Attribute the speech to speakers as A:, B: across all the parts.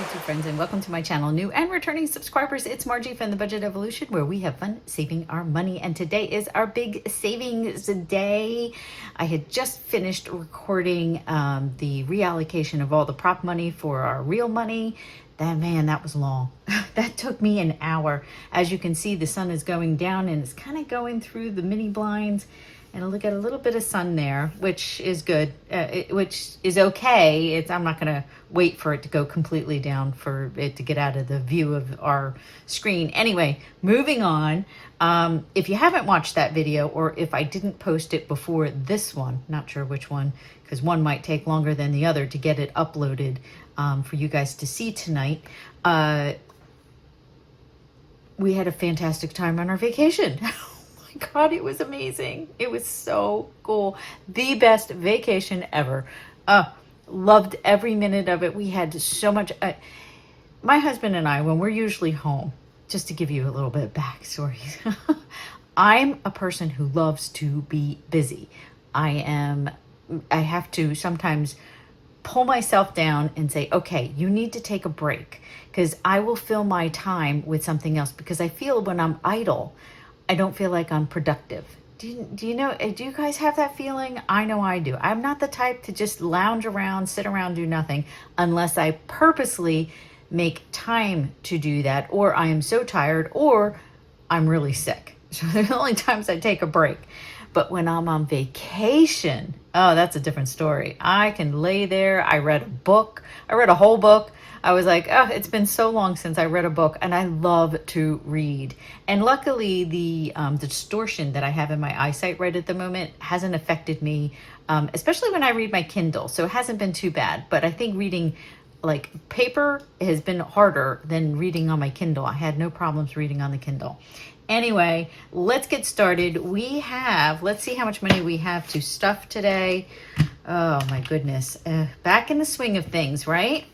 A: YouTube friends, and welcome to my channel. New and returning subscribers, it's Margie from the Budget Evolution, where we have fun saving our money. And today is our big savings day. I had just finished recording the reallocation of all the prop money for our real money. That was long. That took me an hour. As you can see, the sun is going down and it's kind of going through the mini blinds. And I'll look at a little bit of sun there, which is good, which is okay. I'm not going to wait for it to go completely down for it to get out of the view of our screen. Anyway, moving on. If you haven't watched that video, or if I didn't post it before this one, not sure which one, because one might take longer than the other to get it uploaded for you guys to see tonight. We had a fantastic time on our vacation. God, it was amazing. It was so cool. The best vacation ever. Loved every minute of it. We had so much. My husband and I, when we're usually home, just to give you a little bit of backstory, I'm a person who loves to be busy. I have to sometimes pull myself down and say, okay, you need to take a break, because I will fill my time with something else, because I feel when I'm idle, I don't feel like I'm productive. Do you guys have that feeling? I know I do. I'm not the type to just lounge around, sit around, do nothing, unless I purposely make time to do that, or I am so tired, or I'm really sick. So they're the only times I take a break. But when I'm on vacation, oh, that's a different story. I can lay there. I read a book. I read a whole book. I was like, oh, it's been so long since I read a book, and I love to read. And luckily, the distortion that I have in my eyesight right at the moment hasn't affected me, especially when I read my Kindle. So it hasn't been too bad. But I think reading like paper has been harder than reading on my Kindle. I had no problems reading on the Kindle. Anyway, let's get started. Let's see how much money we have to stuff today. Oh my goodness. Back in the swing of things, right?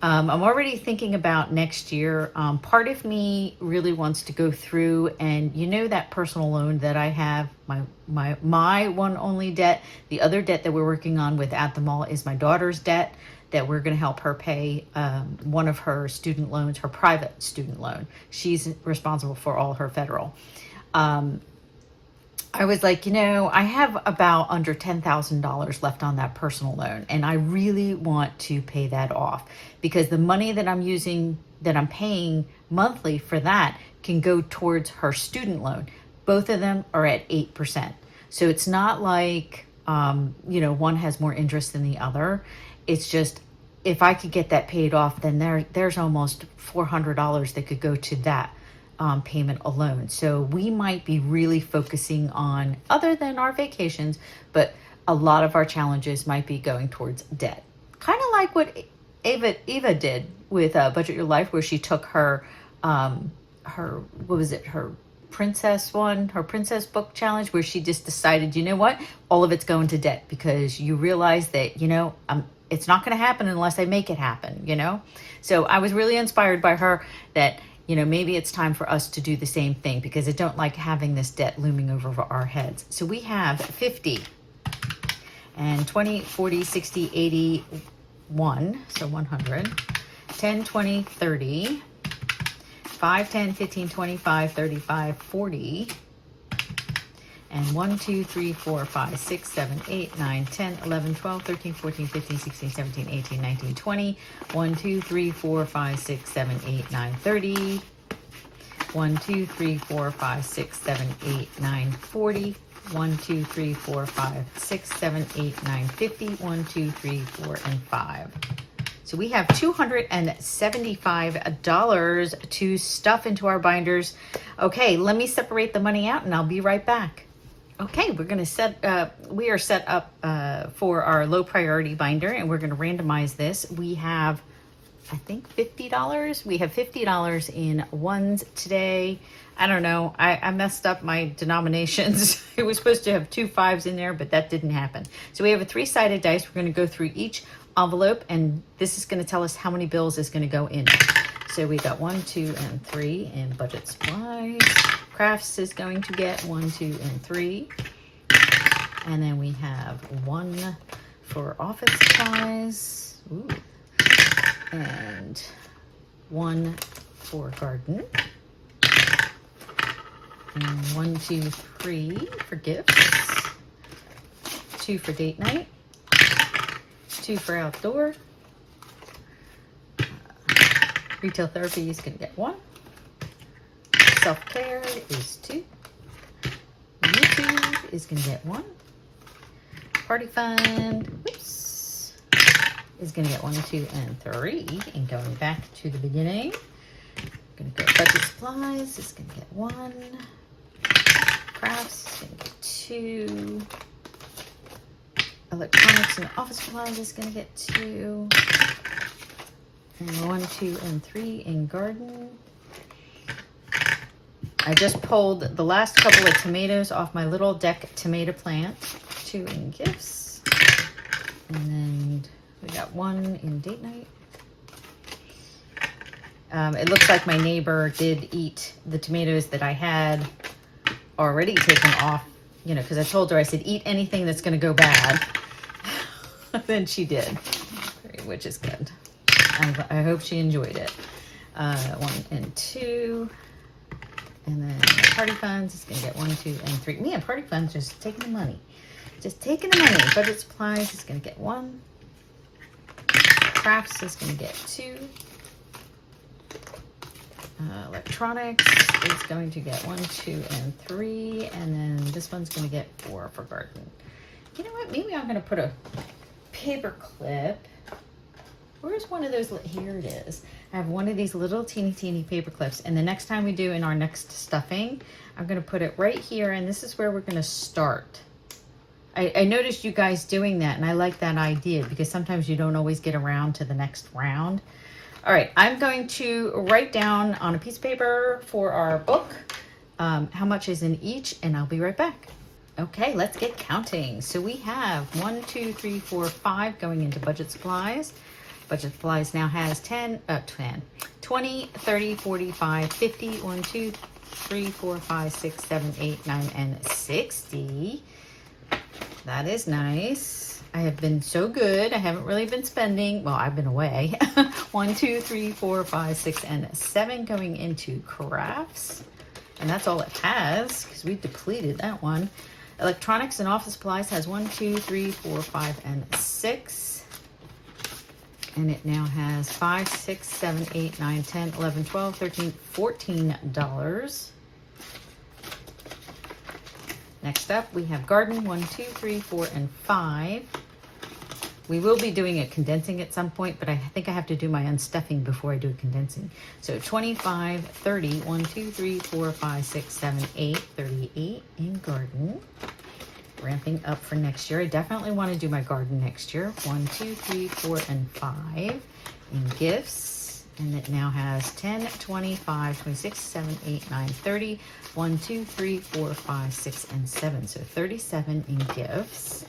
A: I'm already thinking about next year. Part of me really wants to go through, and that personal loan that I have, my one only debt. The other debt that we're working on with at the mall is my daughter's debt that we're going to help her pay one of her student loans, her private student loan. She's responsible for all her federal. I was like, I have about under $10,000 left on that personal loan, and I really want to pay that off, because the money that I'm using, that I'm paying monthly for that, can go towards her student loan. Both of them are at 8%. So it's not like, one has more interest than the other. It's just, if I could get that paid off, then there's almost $400 that could go to that payment alone. So we might be really focusing on, other than our vacations, but a lot of our challenges might be going towards debt. Kind of like what Eva did with Budget Your Life, where she took her princess book challenge, where she just decided, all of it's going to debt, because you realize that, it's not going to happen unless I make it happen, So I was really inspired by her that, maybe it's time for us to do the same thing, because I don't like having this debt looming over our heads. So we have 50 and 20, 40, 60, 80, 1, so 100, 10, 20, 30, 5, 10, 15, 25, 35, 40, and 1, 2, 3, 4, 5, 6, 7, 8, 9, 10, 11, 12, 13, 14, 15, 16, 17, 18, 19, 20, 1, 2, 3, 4, 5, 6, 7, 8, 9, 30, 1, 2, 3, 4, 5, 6, 7, 8, 9, 40, 1, 2, 3, 4, 5, 6, 7, 8, 9, 50, 1, 2, 3, 4, and 5. So we have $275 to stuff into our binders. Okay, let me separate the money out and I'll be right back. Okay, we are set up for our low priority binder, and we're going to randomize this. We have, I think, $50. We have $50 in ones today. I don't know. I messed up my denominations. It was supposed to have 2 5s in there, but that didn't happen. So we have a 3-sided dice. We're going to go through each envelope, and this is going to tell us how many bills is going to go in. So we got 1, 2, and 3 in budget supplies. Crafts is going to get 1, 2, and 3. And then we have 1 for office supplies. Ooh. And 1 for garden, and 1, 2, 3 for gifts, 2 for date night, 2 for outdoor. Retail therapy is going to get 1. Self-care is 2. YouTube is going to get 1. Party fund, whoops, is going to get 1, 2, and 3. And going back to the beginning, going to go budget supplies is going to get 1. Crafts is going to get 2. Electronics and office supplies is going to get 2. And 1, 2, and 3 in garden. I just pulled the last couple of tomatoes off my little deck tomato plant. 2 in gifts. And then we got 1 in date night. It looks like my neighbor did eat the tomatoes that I had already taken off, you know, because I told her, I said, eat anything that's going to go bad. Then she did, which is good. I hope she enjoyed it. 1 and 2. And then party funds is going to get 1, 2, and 3. Man, party funds just taking the money. Just taking the money. Budget supplies is going to get 1. Crafts is going to get 2. Electronics is going to get 1, 2, and 3. And then this one's going to get 4 for garden. You know what? Maybe I'm going to put a paper clip. Where's one of those? Here it is. I have one of these little teeny paper clips. And the next time we do in our next stuffing, I'm going to put it right here. And this is where we're going to start. I noticed you guys doing that. And I like that idea because sometimes you don't always get around to the next round. All right. I'm going to write down on a piece of paper for our book how much is in each. And I'll be right back. Okay, let's get counting. So we have 1, 2, 3, 4, 5 going into budget supplies. Budget supplies now has 20, 30, 45, 50, 1, 2, 3, 4, 5, 6, 7, 8, 9, and 60. That is nice. I have been so good. I haven't really been spending. Well, I've been away. 1, 2, 3, 4, 5, 6, and 7 going into crafts. And that's all it has because we depleted that one. Electronics and office supplies has 1, 2, 3, 4, 5, and 6. And it now has $5, $6, $7, $8, $9, $10, $11, $12, $13, $14. Next up, we have garden 1, 2, 3, 4, and 5. We will be doing a condensing at some point, but I think I have to do my unstuffing before I do condensing. So 25, 30, 1, 2, 3, 4, 5, 6, 7, 8, 38 in garden. Ramping up for next year. I definitely want to do my garden next year. 1, 2, 3, 4, and 5 in gifts. And it now has 10, 25, 26, 7, 8, 9, 30. 1, 2, 3, 4, 5, 6, and 7. So 37 in gifts.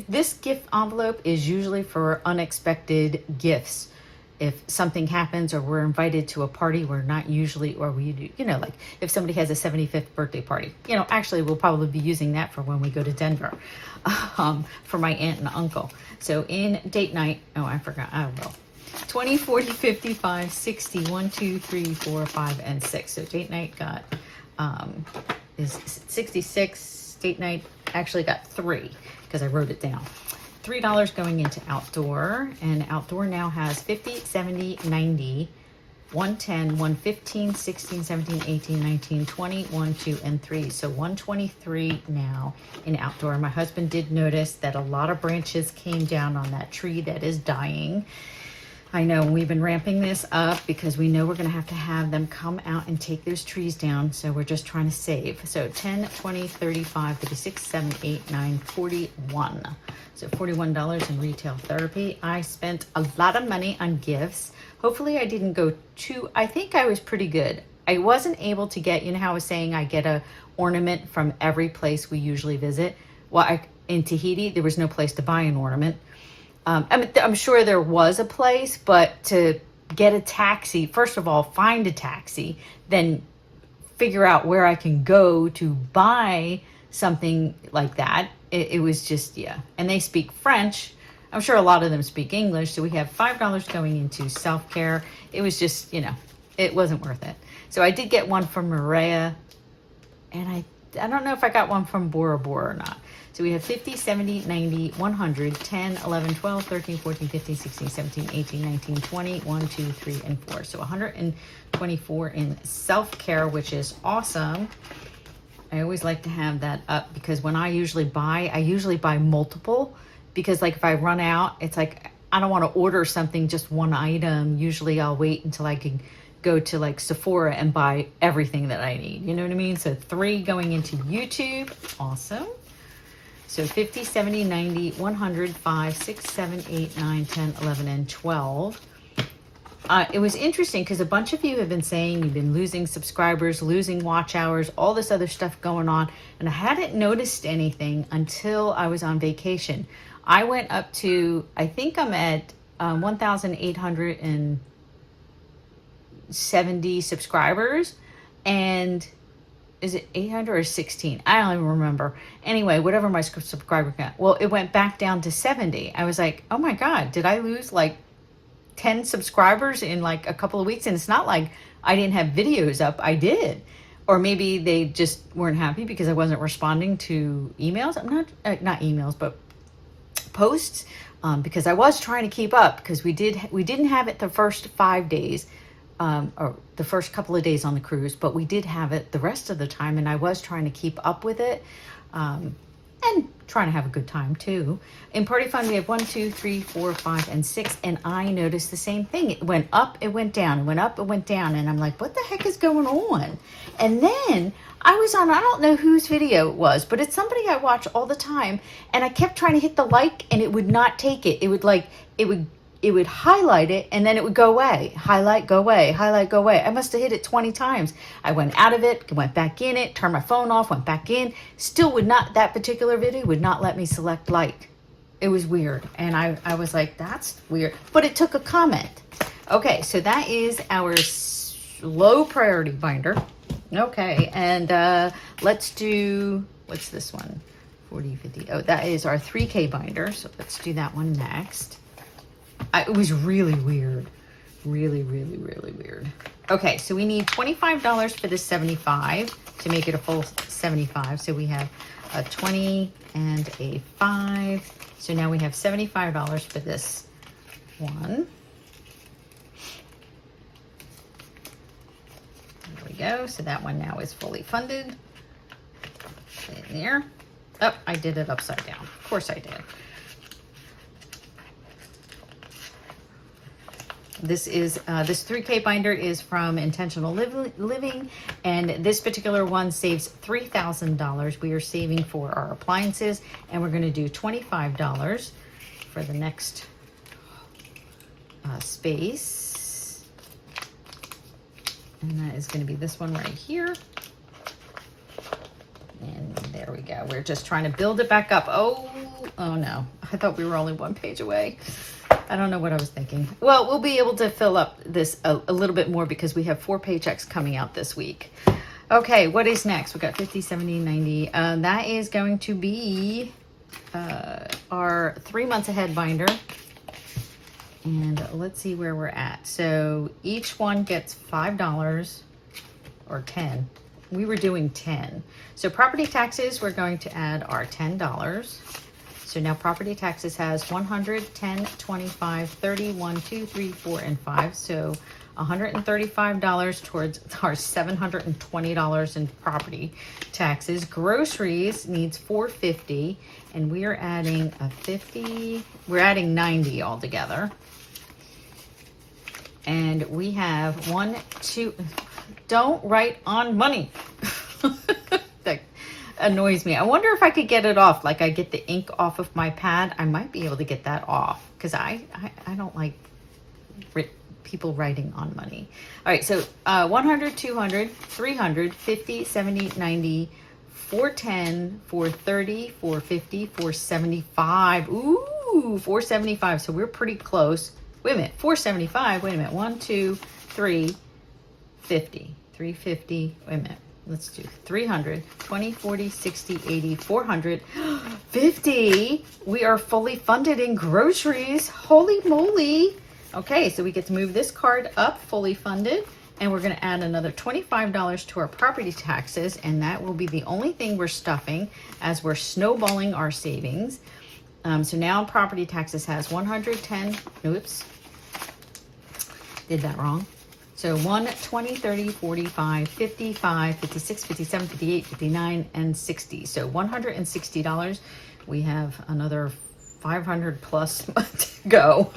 A: This gift envelope is usually for unexpected gifts. If something happens or we're invited to a party, we're not usually, or we do, you know, like if somebody has a 75th birthday party, you know, actually we'll probably be using that for when we go to Denver for my aunt and uncle. So in date night, oh, I forgot, I will. 20, 40, 55, 60, 1, 2, 3, 4, 5, and 6. So date night got, is 66. Date night actually got 3 because I wrote it down. $3 going into outdoor, and outdoor now has 50, 70, 90, 110, 115, 16, 17, 18, 19, 20, 1, 2, and 3. So 123 now in outdoor. My husband did notice that a lot of branches came down on that tree that is dying. I know we've been ramping this up because we know we're going to have them come out and take those trees down. So we're just trying to save. So 10, 20, 35, 36, 7, 8, 9, 41. So $41 in retail therapy. I spent a lot of money on gifts. Hopefully I didn't go too, I think I was pretty good. I wasn't able to get, you know how I was saying I get a ornament from every place we usually visit? Well, in Tahiti, there was no place to buy an ornament. I mean, I'm sure there was a place, but to get a taxi, first of all, find a taxi, then figure out where I can go to buy something like that. It was just, yeah. And they speak French. I'm sure a lot of them speak English. So we have $5 going into self-care. It was just, it wasn't worth it. So I did get one from Maria, and I don't know if I got one from Bora Bora or not. So we have 50, 70, 90, 100, 10, 11, 12, 13, 14, 15, 16, 17, 18, 19, 20, 1, 2, 3, and 4. So 124 in self-care, which is awesome. I always like to have that up because when I usually buy multiple, because like if I run out, it's like I don't want to order something, just one item. Usually I'll wait until I can go to like Sephora and buy everything that I need. You know what I mean? So 3 going into YouTube. Awesome. So 50, 70, 90, 100, 5, 6, 7, 8, 9, 10, 11, and 12. It was interesting because a bunch of you have been saying you've been losing subscribers, losing watch hours, all this other stuff going on. And I hadn't noticed anything until I was on vacation. I went up to, I think I'm at 1,870 subscribers. And is it 800 or 16? I don't even remember. Anyway, whatever my subscriber count. Well, it went back down to 70. I was like, oh my God, did I lose like 10 subscribers in like a couple of weeks? And it's not like I didn't have videos up. I did. Or maybe they just weren't happy because I wasn't responding to emails. I'm not emails, but posts, because I was trying to keep up because we didn't have it the first 5 days, or the first couple of days on the cruise, but we did have it the rest of the time, and I was trying to keep up with it, and trying to have a good time too. In Party Fun, we have 1, 2, 3, 4, 5, and 6, and I noticed the same thing. It went up, it went down, it went up, it went down, and I'm like, what the heck is going on? And then I was on, I don't know whose video it was, but it's somebody I watch all the time, and I kept trying to hit the like, and it would not take it. It would highlight it, and then it would go away. Highlight, go away, highlight, go away. I must have hit it 20 times. I went out of it, went back in it, turned my phone off, went back in. Still would not, that particular video would not let me select like. It was weird. And I was like, that's weird. But it took a comment. Okay, so that is our low priority binder. Okay, and let's do, what's this one? 40, 50. Oh, that is our 3K binder. So let's do that one next. It was really weird. Really, really, really weird. Okay, so we need $25 for this 75 to make it a full 75. So we have a 20 and a 5. So now we have $75 for this one. There we go. So that one now is fully funded. Put it in there. Oh, I did it upside down. Of course I did. This is this 3K binder is from Intentional Living, and this particular one saves $3,000. We are saving for our appliances, and we're going to do $25 for the next space, and that is going to be this one right here. And there we go. We're just trying to build it back up. Oh no! I thought we were only one page away. I don't know what I was thinking. Well, we'll be able to fill up this a little bit more because we have 4 paychecks coming out this week. Okay, what is next? We got 50, 70, 90. That is going to be our 3 months ahead binder. And let's see where we're at. So each one gets $5 or 10. We were doing 10. So property taxes, we're going to add our $10. So now property taxes has 100, 10, 25, 30, 1, 2, 3, 4, and 5. So $135 towards our $720 in property taxes. Groceries needs $450, and we are adding a 50. We're adding 90 altogether. And we have 1, 2. Don't write on money. That annoys me. I wonder if I could get it off. Like I get the ink off of my pad. I might be able to get that off because I don't like people writing on money. All right, so 100, 200, 300, 50, 70, 90, 410, 430, 450, 475. Ooh, 475. So we're pretty close. Wait a minute, 475. Wait a minute. 1, 2, 3, 50. 350. Wait a minute. let's do 300, 20, 40, 60, 80, 400, 50. We are fully funded in groceries. Holy moly. Okay, so we get to move this card up, fully funded, and we're going to add another $25 to our property taxes, and that will be the only thing we're stuffing as we're snowballing our savings. So now property taxes has 110, oops, did that wrong. So 1, 20, 30, 45, 55, 56, 57, 58, 59, and 60. So $160. We have another 500 plus to go.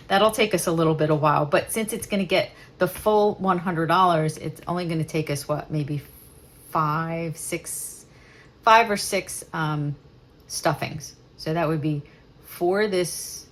A: That'll take us a little bit of while, but since it's going to get the full $100, it's only going to take us what, maybe five or six stuffings. So that would be 4 this.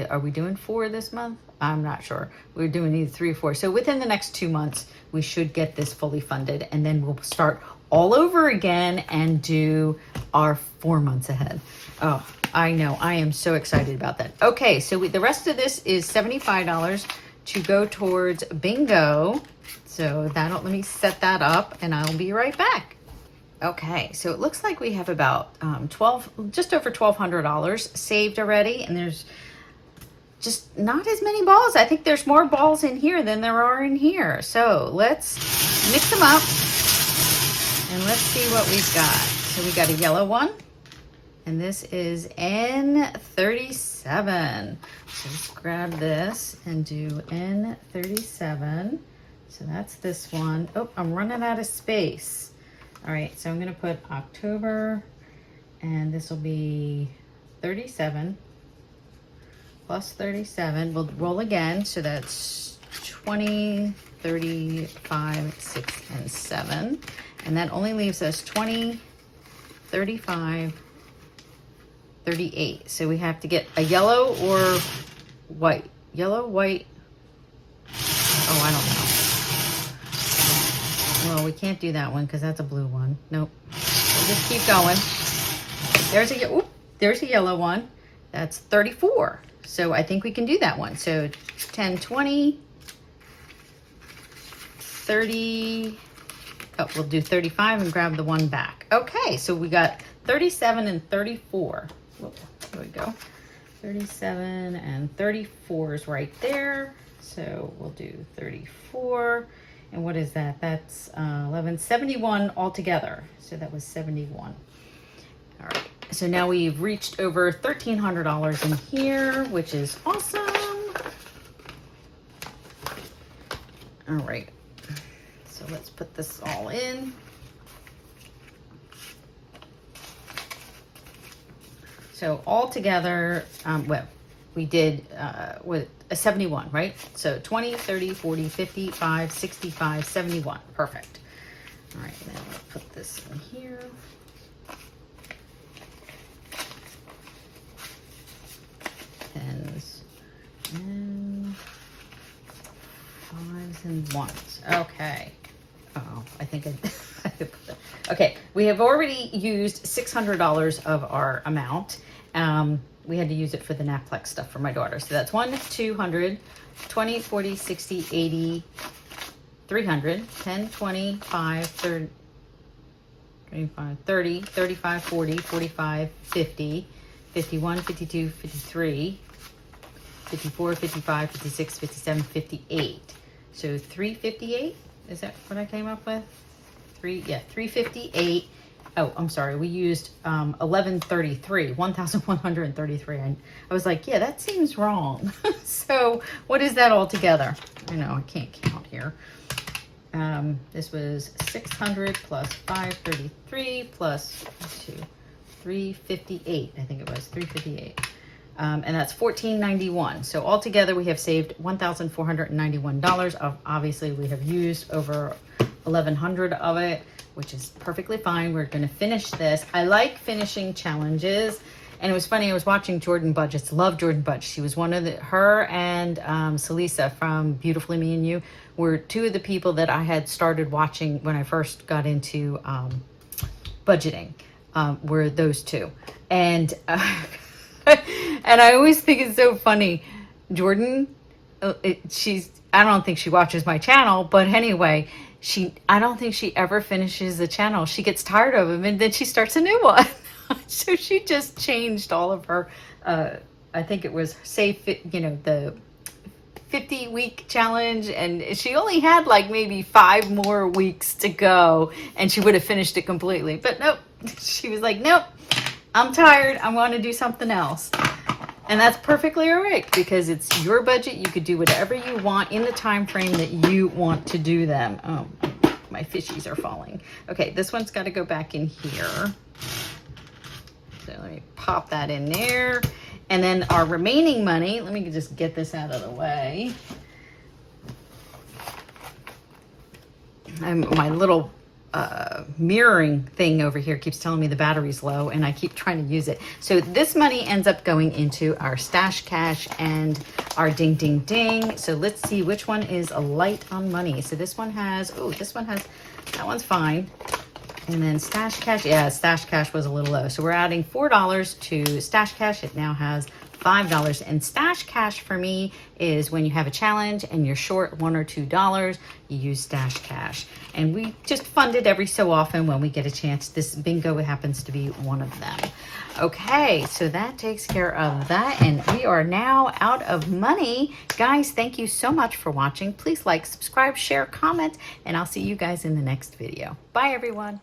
A: Are we doing 4 this month? I'm not sure. We're doing either 3 or 4. So within the next 2 months, we should get this fully funded, and then we'll start all over again and do our 4 months ahead. Oh, I know. I am so excited about that. Okay, so the rest of this is $75 to go towards bingo. So let me set that up, and I'll be right back. Okay, so it looks like we have about just over $1,200 saved already, and there's just not as many balls. I think there's more balls in here than there are in here. So let's mix them up and let's see what we've got. So we got a yellow one, and this is N37. So let's grab this and do N37. So that's this one. Oh, I'm running out of space. All right, so I'm gonna put October, and this will be 37 plus 37. We'll roll again, so that's 20, 35, 6, and 7. And that only leaves us 20, 35, 38. So we have to get a yellow or white. Yellow, white. Oh, I don't know. Well, we can't do that one because that's a blue one. Nope. We'll just keep going. There's a yellow one. That's 34. So I think we can do that one. So 10, 20, 30. Oh, we'll do 35 and grab the one back. Okay, so we got 37 and 34. Whoop, there we go. 37 and 34 is right there. So we'll do 34. And what is that? That's 11, 71 altogether. So that was 71. All right. So now we've reached over $1,300 in here, which is awesome. All right. So let's put this all in. So all together, well, we did with a 71, right? So 20, 30, 40, 55, 65, 71. Perfect. All right, now I'll put this in here. Tens and 5s and 1s. Okay. Oh, I think I could put that. Okay, we have already used $600 of our amount. We had to use it for the Naplex stuff for my daughter. So that's 1, 200, 20, 40, 60, 80, 300, 10, 20, 5, 30, 25, 30, 35, 40, 45, 50, 51, 52, 53, 54, 55, 56, 57, 58. So 358, is that what I came up with? 358. Oh, I'm sorry. We used 1,133. I was like, yeah, that seems wrong. So what is that all together? I know I can't count here. This was 600 plus 533 plus 358. I think it was 358. And that's $1,491. So altogether we have saved $1,491. Obviously we have used over 1,100 of it, which is perfectly fine. We're going to finish this. I like finishing challenges. And it was funny, I was watching Jordan Budgets. Love Jordan Budget. She was one of her and Salisa from Beautifully Me and You were two of the people that I had started watching when I first got into budgeting, were those two. And and I always think it's so funny. Jordan, I don't think she watches my channel, but anyway, I don't think she ever finishes the channel. She gets tired of them and then she starts a new one. So she just changed all of her, I think it was the 50-week challenge, and she only had like maybe 5 more weeks to go and she would have finished it completely. But nope, she was like, nope, I'm tired. I want to do something else. And that's perfectly all right because it's your budget. You could do whatever you want in the time frame that you want to do them. Oh, my fishies are falling. Okay, this one's got to go back in here. So let me pop that in there. And then our remaining money, let me just get this out of the way. My little mirroring thing over here keeps telling me the battery's low and I keep trying to use it. So this money ends up going into our stash cash and our ding ding ding. So let's see which one is a light on money. So this one has, that one's fine. And then stash cash, yeah, stash cash was a little low. So we're adding $4 to stash cash. It now has $5. And stash cash for me is when you have a challenge and you're short $1 or $2, you use stash cash. And we just fund it every so often when we get a chance. This bingo happens to be one of them. Okay, so that takes care of that. And we are now out of money. Guys, thank you so much for watching. Please like, subscribe, share, comment, and I'll see you guys in the next video. Bye, everyone.